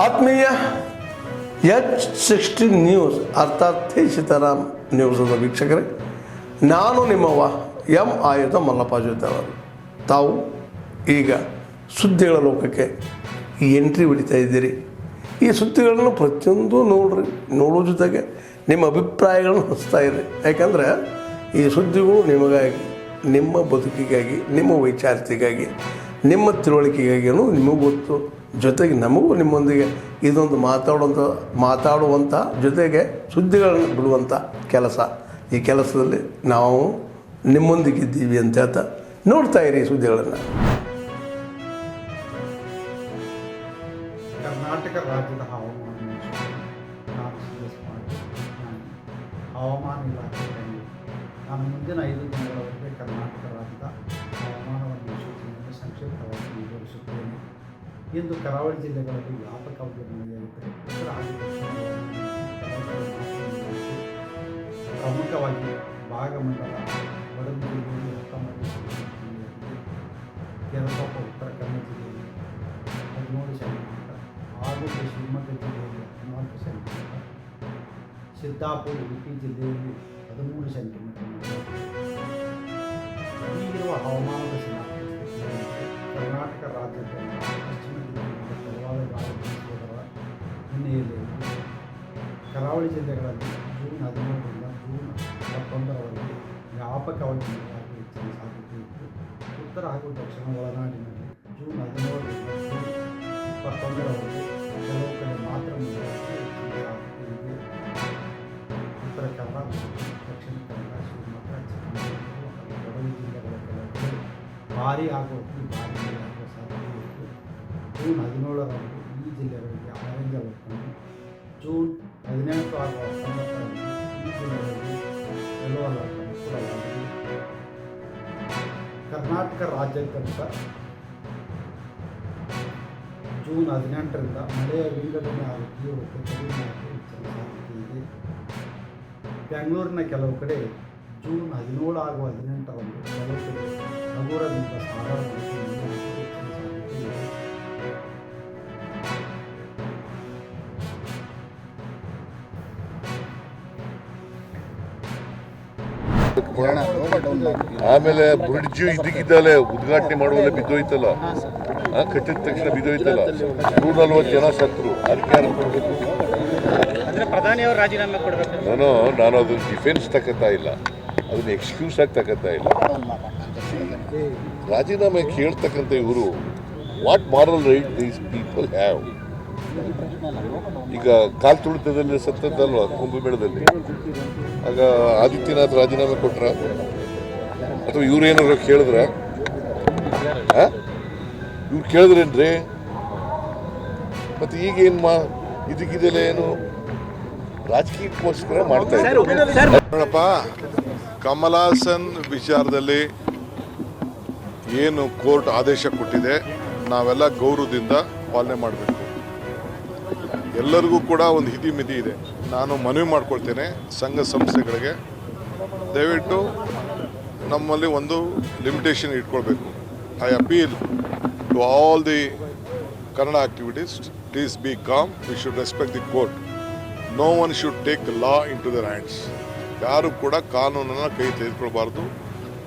ಆತ್ಮೀಯ H16 news ಅರ್ಥಾತ್ ಸೀತಾರಾಮ್ ನ್ಯೂಸದ ವೀಕ್ಷಕರೇ, ನಾನು ನಿಮ್ಮವ ಎಂ ಆಯುಧ ಮಲ್ಲಪ್ಪ ಜೊತೆ ಅವರು. ತಾವು ಈಗ ಸುದ್ದಿಗಳ ಲೋಕಕ್ಕೆ ಎಂಟ್ರಿ ಹೊಡಿತಾ ಇದ್ದೀರಿ. ಈ ಸುದ್ದಿಗಳನ್ನು ಪ್ರತಿಯೊಂದು ನೋಡೋ ಜೊತೆಗೆ ನಿಮ್ಮ ಅಭಿಪ್ರಾಯಗಳನ್ನು ಹಂಚ್ತಾ ಇರಿ. ಯಾಕಂದರೆ ಈ ಸುದ್ದಿಗಳು ನಿಮಗಾಗಿ, ನಿಮ್ಮ ಬದುಕಿಗಾಗಿ, ನಿಮ್ಮ ವೈಚಾರಿಕೆಗಾಗಿ, ನಿಮ್ಮ ತಿಳುವಳಿಕೆಗಾಗಿಯೂ ನಿಮಗೂ ಗೊತ್ತು. ಜೊತೆಗೆ ನಮಗೂ ನಿಮ್ಮೊಂದಿಗೆ ಇದೊಂದು ಮಾತಾಡುವಂಥ ಜೊತೆಗೆ ಸುದ್ದಿಗಳನ್ನು ಬಿಡುವಂಥ ಕೆಲಸ. ಈ ಕೆಲಸದಲ್ಲಿ ನಾವು ನಿಮ್ಮೊಂದಿಗಿದ್ದೀವಿ ಅಂತ ಹೇಳ್ತಾ ನೋಡ್ತಾ ಇರಿ ಸುದ್ದಿಗಳನ್ನು. ಕರ್ನಾಟಕ ರಾಜ್ಯದ ಹವಾಮಾನ ಇಲಾಖೆ ನಾನು ಮುಂದಿನ 5 ದಿನಗಳವರೆಗೆ ಕರ್ನಾಟಕ ರಾಜ್ಯದ ಹವಾಮಾನವನ್ನು ಮುನ್ಸೂಚನೆಯನ್ನು ಸಂಕ್ಷಿಪ್ತವಾಗಿ ವಿವರಿಸುತ್ತೇನೆ. ಇಂದು ಕರಾವಳಿ ಜಿಲ್ಲೆಗಳಲ್ಲಿ ವ್ಯಾಪಕವಾಗಿ ಮಳೆಯಾಗುತ್ತದೆ. ಉತ್ತರ ಹಾಗೂ ಪ್ರಮುಖವಾಗಿ ಭಾಗಮಂಡಲ, ಕೊಡಗು ಜಿಲ್ಲೆಯಲ್ಲಿ 19 ಸ್ವಲ್ಪ ಉತ್ತರ ಕನ್ನಡ ಜಿಲ್ಲೆಯಲ್ಲಿ 13 ಸೆಂಟಿಮೀಟರ್, ಆಗುಂಬೆ ಶಿವಮೊಗ್ಗ ಜಿಲ್ಲೆಯಲ್ಲಿ 14 ಸೆಂಟಿಮೀಟರ್, ಸಿದ್ದಾಪುರ ಉಡುಪಿ ಜಿಲ್ಲೆಯಲ್ಲಿ 13 ಸೆಂಟಿಮೀಟರ್. ಈಗಿರುವ ಹವಾಮಾನದ ಕರ್ನಾಟಕ ರಾಜ್ಯದಲ್ಲಿ ಪಶ್ಚಿಮ ದಿಕ್ಕಿನಿಂದ ಬಲವಾದ ಗಾಳಿ ಬೀಸುವುದರ ಹಿನ್ನೆಲೆಯಲ್ಲಿ ಕರಾವಳಿ ಜಿಲ್ಲೆಗಳಲ್ಲಿ ಜೂನ್ 13ರಿಂದ ಜೂನ್ 21ರವರೆಗೆ ವ್ಯಾಪಕವಾಗಿ ಮಳೆಯಾಗುವ ಹೆಚ್ಚಿನ ಸಾಧ್ಯತೆ ಇತ್ತು. ಉತ್ತರ ಹಾಗೂ ದಕ್ಷಿಣ ಒಳನಾಡಿನಲ್ಲಿ ಜೂನ್ 17ರಿಂದ ಜೂನ್ 21ರವರೆಗೆ ಕೆಲವು ಕಡೆ ಮಾತ್ರ ಮಳೆಯಾಗುವ ಹೆಚ್ಚಿನ ಸಾಧ್ಯತೆ ಇದೆ. ಉತ್ತರ ಕನ್ನಡ, ದಕ್ಷಿಣ ಕನ್ನಡ, ಶಿವಮೊಗ್ಗ, ಚಿಕ್ಕಮಗಳೂರು ಹಾಗೂ ಕೊಡಗು ಜಿಲ್ಲೆಗಳ ಕೆಲವು ಕಡೆ ಭಾರೀ ಹಾಗೂ ಅತಿ ಭಾರೀ ಮಳೆಯಾಗುವ ಸಾಧ್ಯತೆ ಇತ್ತು. ಜೂನ್ 17ರವರೆಗೆ ಈ ಜಿಲ್ಲೆಗಳಿಗೆ ಆರೆಂಜ್ ಅಲರ್ಟ್ ಅನ್ನು, ಜೂನ್ 18 ಹಾಗೂ 19ರವರೆಗೆ ಈ ಜಿಲ್ಲೆಗಳಿಗೆ ಯೆಲ್ಲೋ ಅಲರ್ಟ್ ಅನ್ನು ಕೊಡಲಾಗಿದೆ. ಕರ್ನಾಟಕ ರಾಜ್ಯಾದ್ಯಂತ ಜೂನ್ 18ರಿಂದ ಮಳೆಯ ವಿಂಗಡಣೆ ಹಾಗೂ ತೀವ್ರತೆ ಕಡಿಮೆಯಾಗಿ ಹೆಚ್ಚಿನ ಸಾಧ್ಯತೆ ಇದೆ. ಬೆಂಗಳೂರಿನ ಕೆಲವು ಕಡೆ ಜೂನ್ 17 ಹಾಗೂ 18ರಂದು ಕೆಲವು ಕಡೆ ಹಗುರದಿಂದ ಸಾಧಾರಣ ಹೆಚ್ಚಿನ ಸಾಧ್ಯತೆ ಇದೆ. ಆಮೇಲೆ ಬ್ರಿಡ್ಜ್ ಇದಕ್ಕಿದ್ದಲೆ ಉದ್ಘಾಟನೆ ಮಾಡುವಲ್ಲ ಬಿದ್ದೋಯ್ತಲ್ಲ, ಕಟ್ಟಿದ ತಕ್ಷಣ ಬಿದ್ದೋಯ್ತಲ್ಲ, 140 ಜನ ಸತ್ರು. ಅದಕ್ಕೆ ಪ್ರಧಾನಿಯವರು ರಾಜೀನಾಮೆ ಕೊಡಬೇಕು. ನಾನು ಅದನ್ನ ಡಿಫೆನ್ಸ್ ತಗೋತಾ ಇಲ್ಲ, ಅದನ್ನ ಎಕ್ಸ್ಕ್ಯೂಸ್ ಆಗಿ ತಗೋತಾ ಇಲ್ಲ. ರಾಜೀನಾಮೆ ಕೇಳ್ತಕ್ಕಂಥ ಇವರು what moral write these people have. ಈಗ ಕಾಲ್ ತುಳಿತದಲ್ಲಿ ಸತ್ತದ್ದಲ್ವ ಕುಂಭಮೇಳದಲ್ಲಿ, ಆಗ ಆದಿತ್ಯನಾಥ್ ರಾಜೀನಾಮೆ ಕೊಟ್ರ ಅಥವಾ ಇವ್ರೇನಾದ್ರು ಕೇಳಿದ್ರ? ಇವ್ರು ಕೇಳಿದ್ರೇನ್ರಿ? ಮತ್ತೆ ಈಗೇನು ಇದಕ್ಕಿದೆಲ್ಲ ಏನು ರಾಜಕೀಯಕ್ಕೋಸ್ಕರ ಮಾಡ್ತಾ ಇದ್ದಾರೆ ನೋಡಪ್ಪ. ಕಮಲ್ ಹಾಸನ್ ವಿಚಾರದಲ್ಲಿ ಏನು ಕೋರ್ಟ್ ಆದೇಶ ಕೊಟ್ಟಿದೆ ನಾವೆಲ್ಲ ಗೌರವದಿಂದ ಪಾಲನೆ ಮಾಡಬೇಕು. ಎಲ್ಲರಿಗೂ ಕೂಡ ಒಂದು ಹಿತಿಮಿತಿ ಇದೆ. ನಾನು ಮನವಿ ಮಾಡ್ಕೊಳ್ತೇನೆ ಸಂಘ ಸಂಸ್ಥೆಗಳಿಗೆ, ದಯವಿಟ್ಟು ನಮ್ಮಲ್ಲಿ ಒಂದು ಲಿಮಿಟೇಷನ್ ಇಟ್ಕೊಳ್ಬೇಕು. I appeal to all the Kannada activities, please be calm. We should respect the court. No one should take the law into their hands. ಯಾರು ಕೂಡ ಕಾನೂನನ್ನು ಕೈ ತೆಗೆದುಕೊಳ್ಬಾರ್ದು.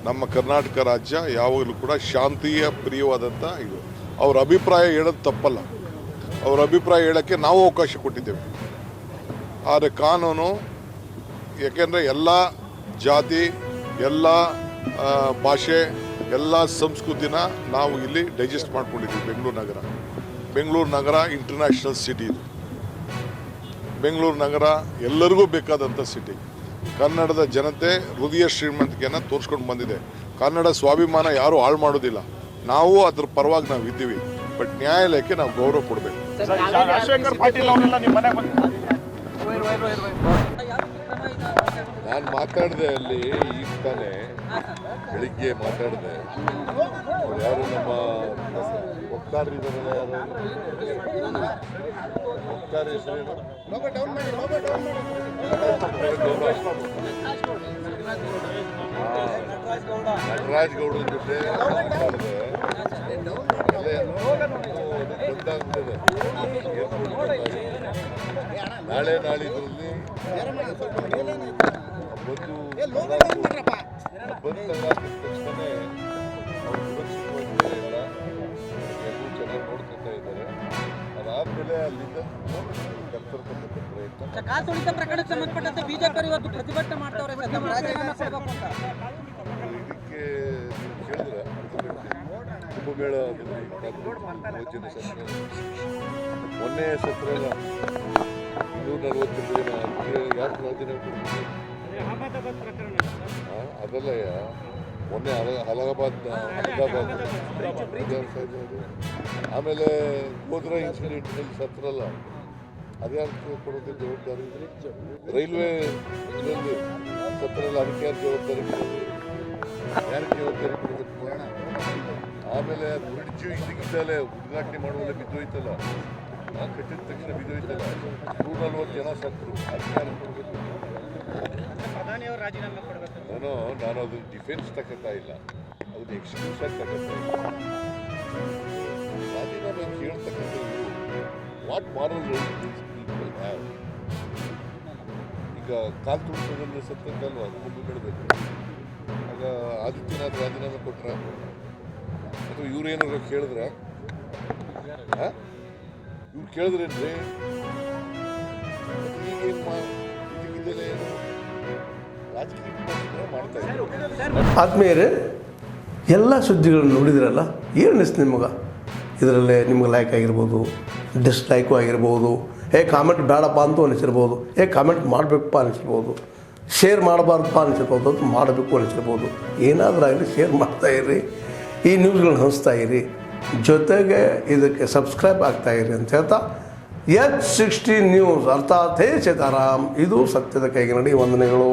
ನಮ್ಮ ಕರ್ನಾಟಕ ರಾಜ್ಯ ಯಾವಾಗಲೂ ಕೂಡ ಶಾಂತಿಯ ಪ್ರಿಯವಾದಂಥ ಇದು. ಅವ್ರ ಅಭಿಪ್ರಾಯ ಹೇಳೋದು ತಪ್ಪಲ್ಲ, ಅವ್ರ ಅಭಿಪ್ರಾಯ ಹೇಳೋಕ್ಕೆ ನಾವು ಅವಕಾಶ ಕೊಟ್ಟಿದ್ದೇವೆ. ಆದರೆ ಕಾನೂನು, ಏಕೆಂದರೆ ಎಲ್ಲ ಜಾತಿ, ಎಲ್ಲ ಭಾಷೆ, ಎಲ್ಲ ಸಂಸ್ಕೃತಿನ ನಾವು ಇಲ್ಲಿ ಡೈಜೆಸ್ಟ್ ಮಾಡ್ಕೊಂಡಿದ್ದೀವಿ. ಬೆಂಗಳೂರು ನಗರ ಇಂಟರ್ನ್ಯಾಷನಲ್ ಸಿಟಿ ಇದು. ಬೆಂಗಳೂರು ನಗರ ಎಲ್ಲರಿಗೂ ಬೇಕಾದಂಥ ಸಿಟಿ. ಕನ್ನಡದ ಜನತೆ ಹೃದಯ ಶ್ರೀಮಂತಿಕೆಯನ್ನು ತೋರಿಸ್ಕೊಂಡು ಬಂದಿದೆ. ಕನ್ನಡ ಸ್ವಾಭಿಮಾನ ಯಾರೂ ಹಾಳು ಮಾಡೋದಿಲ್ಲ. ನಾವು ಅದ್ರ ಪರವಾಗಿ ನಾವು ಇದ್ದೀವಿ. ಬಟ್ ನ್ಯಾಯಾಲಯಕ್ಕೆ ನಾವು ಗೌರವ ಕೊಡಬೇಕು. ನಾನು ಮಾತಾಡಿದೆ ಅಲ್ಲಿ, ಈಗ ತಾನೇ ಬೆಳಿಗ್ಗೆ ಮಾತಾಡಿದೆ. ಯಾರು ನಮ್ಮ ವಕ್ತಾರರಿದ್ದಾರಲ್ಲ, ಯಾರು ವಕ್ತಾರ ಹೆಸರೇನು? ನಟರಾಜ್ ಗೌಡ್ರ ಜೊತೆ ಮಾತಾಡಿದೆ. ಇದಾಗ್ಬಿಟ್ಟಿದೆ. ನಾಳೆ ನಾಳಿದ್ರಲ್ಲಿ ಬಂದು ಹಾಕಿದ ತಕ್ಷಣ ಅವ್ರು ಸುರಕ್ಷಿತವಾಗಿದ್ದಾರೆ, ಎಲ್ಲರೂ ಚೆನ್ನಾಗಿ ನೋಡ್ಕೊತಾ ಇದ್ದಾರೆ. ಅದಾದ್ಮೇಲೆ ಅಲ್ಲಿಂದ ಕರ್ತರ್ತಕ್ಕಂಥ ಪ್ರಯತ್ನ. ಕಾಲ್ ತುಳಿತ ಪ್ರಕರಣಕ್ಕೆ ಸಂಬಂಧಪಟ್ಟಂತೆ ಬಿಜೆಪಿ ಇವತ್ತು ಪ್ರತಿಭಟನೆ ಮಾಡ್ತಾವ್ರೆ ಸರ್, ತಮ್ಮ ರಾಜೀನಾಮೆ ಕೊಡಬೇಕು ಅಂತ. ಇದಕ್ಕೆ ನೀವು ಕೇಳಿದ್ರೆ ಕುಂಭಮೇಳ ಯೋಜನೆ ಸತ್ರ ಮೊನ್ನೆ ಸತ್ರ 240 ಜನ ಯಾರು ರಾಜೀನಾಮೆ ಕೊಡ್ತಾರೆ? ಅದಲ್ಲಯ್ಯ, ಮೊನ್ನೆ ಅಲಹಾಬಾದ್ ಆಮೇಲೆ ಗೋಧ್ರಾ ಇನ್ಸಿಡೆಂಟ್ನಲ್ಲಿ ಸತ್ರಲ್ಲ, ಅದ್ಯಾರು ಕೊಡೋದು ಜವಾಬ್ದಾರಿ? ರೈಲ್ವೆ ಇದರಲ್ಲಿ ಸತ್ರಲ್ಲ, ಅದಕ್ಕೆ ಯಾರು ಜವಾಬ್ದಾರಿ ಕೊಡೋದು? ಯಾರಿಗೆ ಜವಾಬ್ದಾರಿ ಕೊಡಬೇಕು? ಆಮೇಲೆ ಬ್ರಿಡ್ಜ್ ಇದಕ್ಕಿದ್ದಲೇ ಉದ್ಘಾಟನೆ ಮಾಡುವಲ್ಲೇ ಬಿದ್ದೋಯ್ತಲ್ಲ, ಕಟ್ಟಿದ ತಕ್ಷಣ ಬಿದ್ದೋಯ್ತಲ್ಲ, 140 ಜನ ಸತ್ರು, ಅದಕ್ಕೆ ಯಾರು ಕೊಡಬೇಕು? ಪ್ರಧಾನಿಯವರು ರಾಜೀನಾಮೆ ಕೊಡಬೇಕು. ನಾನು ಅದು ಡಿಫೆನ್ಸ್ ತಗೋತಾ ಇಲ್ಲ, ಅದು ಎಕ್ಸ್ಕ್ಯೂಸ್ ಆಗಿ ತಗೋತಾ ಇಲ್ಲ. ರಾಜೀನಾಮೆ ಕೇಳ್ತಕ್ಕಂಥದ್ದು ವಾಟ್ ಮಾರಲ್ ಪೀಪಲ್ ಹ್ಯಾವ್. ಈಗ ಕಾಲ್ ತುಳಿತದಲ್ಲಿ ಸತ್ತದ್ದಲ್ವ ಕುಂಭಮೇಳದಲ್ಲಿ, ಆಗ ಆದಿತ್ಯನಾಥ್ ರಾಜೀನಾಮೆ ಕೊಟ್ರ ಅಥವಾ ಇವ್ರೇನಾದ್ರು ಕೇಳಿದ್ರ? ಇವ್ರು ಕೇಳಿದ್ರೇನ್ರಿ? ಈಗೇನು ಇದಕ್ಕಿದ್ದೆಲ್ಲ ಏನು ರಾಜಕೀಯ ಮಾಡ್ತಾ ಇದ್ದಾರೆ. ಆದ್ಮೇಲೆ ಎಲ್ಲ ಸುದ್ದಿಗಳನ್ನು ನೋಡಿದ್ರಲ್ಲ, ಏನು ಅನಿಸ್ತು ನಿಮಗೆ? ಇದರಲ್ಲೇ ನಿಮ್ಗೆ ಲೈಕ್ ಆಗಿರ್ಬೋದು, ಡಿಸ್ಲೈಕು ಆಗಿರ್ಬೋದು, ಕಾಮೆಂಟ್ ಬೇಡಪ್ಪ ಅಂತೂ ಅನಿಸಿರ್ಬೋದು, ಕಾಮೆಂಟ್ ಮಾಡಬೇಕಪ್ಪ ಅನಿಸಿರ್ಬೋದು, ಶೇರ್ ಮಾಡಬಾರ್ದಪ್ಪ ಅನಿಸಿರ್ಬೋದು, ಅದು ಮಾಡಬೇಕು ಅನಿಸಿರ್ಬೋದು. ಏನಾದರೂ ಆಗಲಿ ಶೇರ್ ಮಾಡ್ತಾಯಿರಿ, ಈ ನ್ಯೂಸ್ಗಳನ್ನ ಹಂಚ್ತಾ ಇರಿ, ಜೊತೆಗೆ ಇದಕ್ಕೆ ಸಬ್ಸ್ಕ್ರೈಬ್ ಆಗ್ತಾಯಿರಿ ಅಂತ ಹೇಳ್ತಾ H16 ನ್ಯೂಸ್ ಅರ್ಥಾತ್ ಹೇ ಸೀತಾರಾಮ್, ಇದು ಸತ್ಯದ ಕೈಗೆ ನಡಿ. ವಂದನೆಗಳು.